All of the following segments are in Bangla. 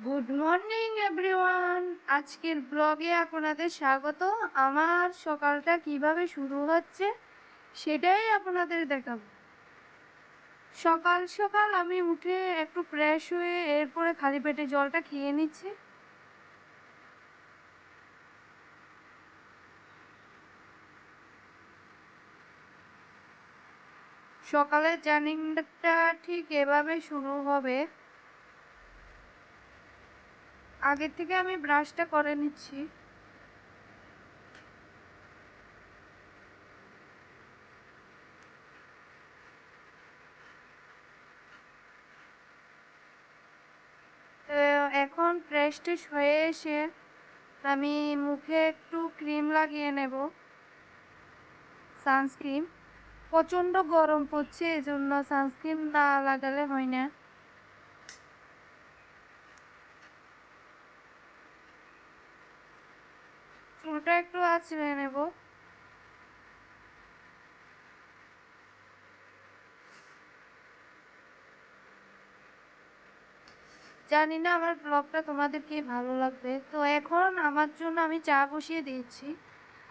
Good morning everyone. আজকের ব্লগে আপনাদের স্বাগত। আমার সকালটা কিভাবে শুরু হচ্ছে সেটাই আপনাদের দেখাবো। সকাল সকাল আমি উঠে একটু ফ্রেশ হয়ে এরপরে খালি পেটে জলটা খেয়ে নিচ্ছি। সকালের জার্নিটা ঠিক এভাবে শুরু হবে। আগের থেকে আমি ব্রাশটা করে নিচ্ছি। এখন ফ্রেশ ট্রেশ হয়ে এসে আমি মুখে একটু ক্রিম লাগিয়ে নেব, সানস্ক্রিন। প্রচণ্ড গরম পড়ছে, এজন্য সানস্ক্রিন না লাগালে হয় না। চুলটা একটু আঁচড়ে নেব। জানি না আমার ব্লগটা তোমাদের কি ভালো লাগবে। তো এখন আমার জন্য আমি চা বসিয়ে দিয়েছি।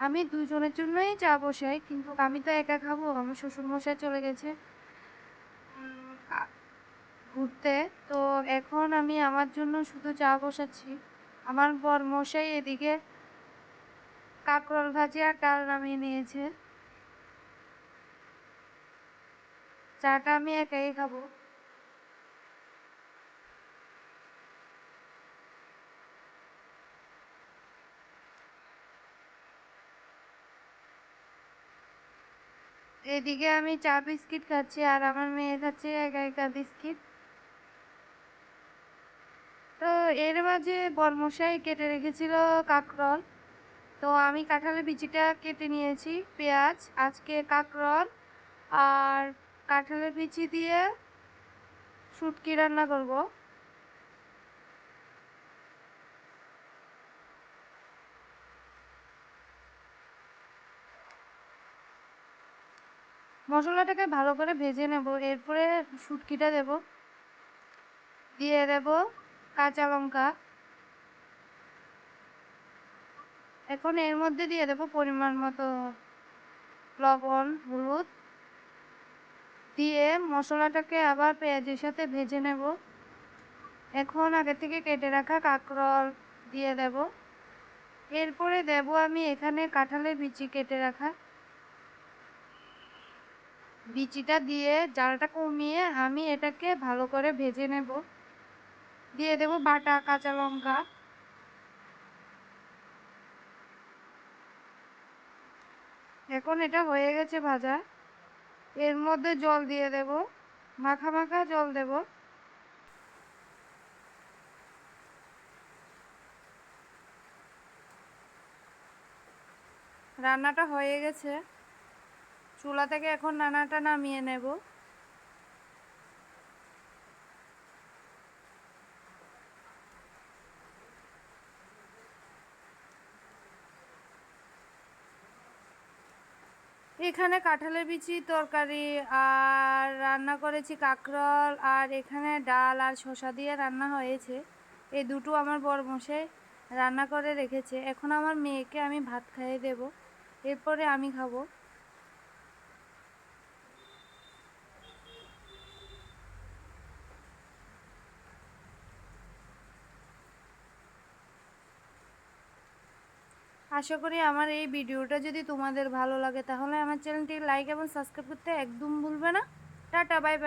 আমি দুজনের জন্যই চা বসাই, কিন্তু আমি তো একা খাবো। আমার শ্বশুরমশাই চলে গেছে ঘুরতে। তো এখন আমি আমার জন্য শুধু চা বসাচ্ছি। আমার বরমশাই এদিকে কাঁকরোল ভাজি আর ডাল নামিয়ে নিয়েছে। চাটা আমি একাই খাবো। এদিকে আমি চা বিস্কিট খাচ্ছি আর আমার মেয়ে খাচ্ছে একা একা বিস্কিট। তো এর মাঝে বরমশাই কেটে রেখেছিল কাঁকরোল। তো আমি কাঁঠালের বিচিটা কেটে নিয়েছি, পেঁয়াজ। আজকে কাঁকরোল আর কাঁঠালের বিচি দিয়ে শুটকি রান্না করব। মশলাটাকে ভালো করে ভেজে নেব, এরপরে শুটকিটা দেব, দিয়ে দেব কাঁচা লঙ্কা। এখন এর মধ্যে দিয়ে দেব পরিমাণ মতো লবণ, হলুদ দিয়ে মশলাটাকে আবার পেঁয়াজের সাথে ভেজে নেব। এখন আগে থেকে কেটে রাখা কাঁকরোল দিয়ে দেব। এরপরে দেব আমি এখানে কাঁঠালের বিচি কেটে রাখা। বিচিটা দিয়ে জালটা কমিয়ে আমি এটাকে ভালো করে ভেজে নেব। দিয়ে দেব বাটা কাঁচা লঙ্কা। এখন এটা হয়ে গেছে ভাজা। এর মধ্যে জল দিয়ে দেব, মাখা মাখা জল দেব। রান্নাটা হয়ে গেছে। চুলা থেকে এখন রান্নাটা নামিয়ে নেব। এখানে কাঁঠালের বিচি তরকারি আর রান্না করেছি কাঁকরোল, আর এখানে ডাল আর শসা দিয়ে রান্না হয়েছে। এই দুটো আমার বরমশাই রান্না করে রেখেছে। এখন আমার মেয়েকে আমি ভাত খাইয়ে দেব, এরপরে আমি খাবো। আশা করি আমার এই ভিডিওটা যদি তোমাদের ভালো লাগে তাহলে আমার চ্যানেলটি লাইক এবং সাবস্ক্রাইব করতে একদম ভুলবে না। Tata, bye bye.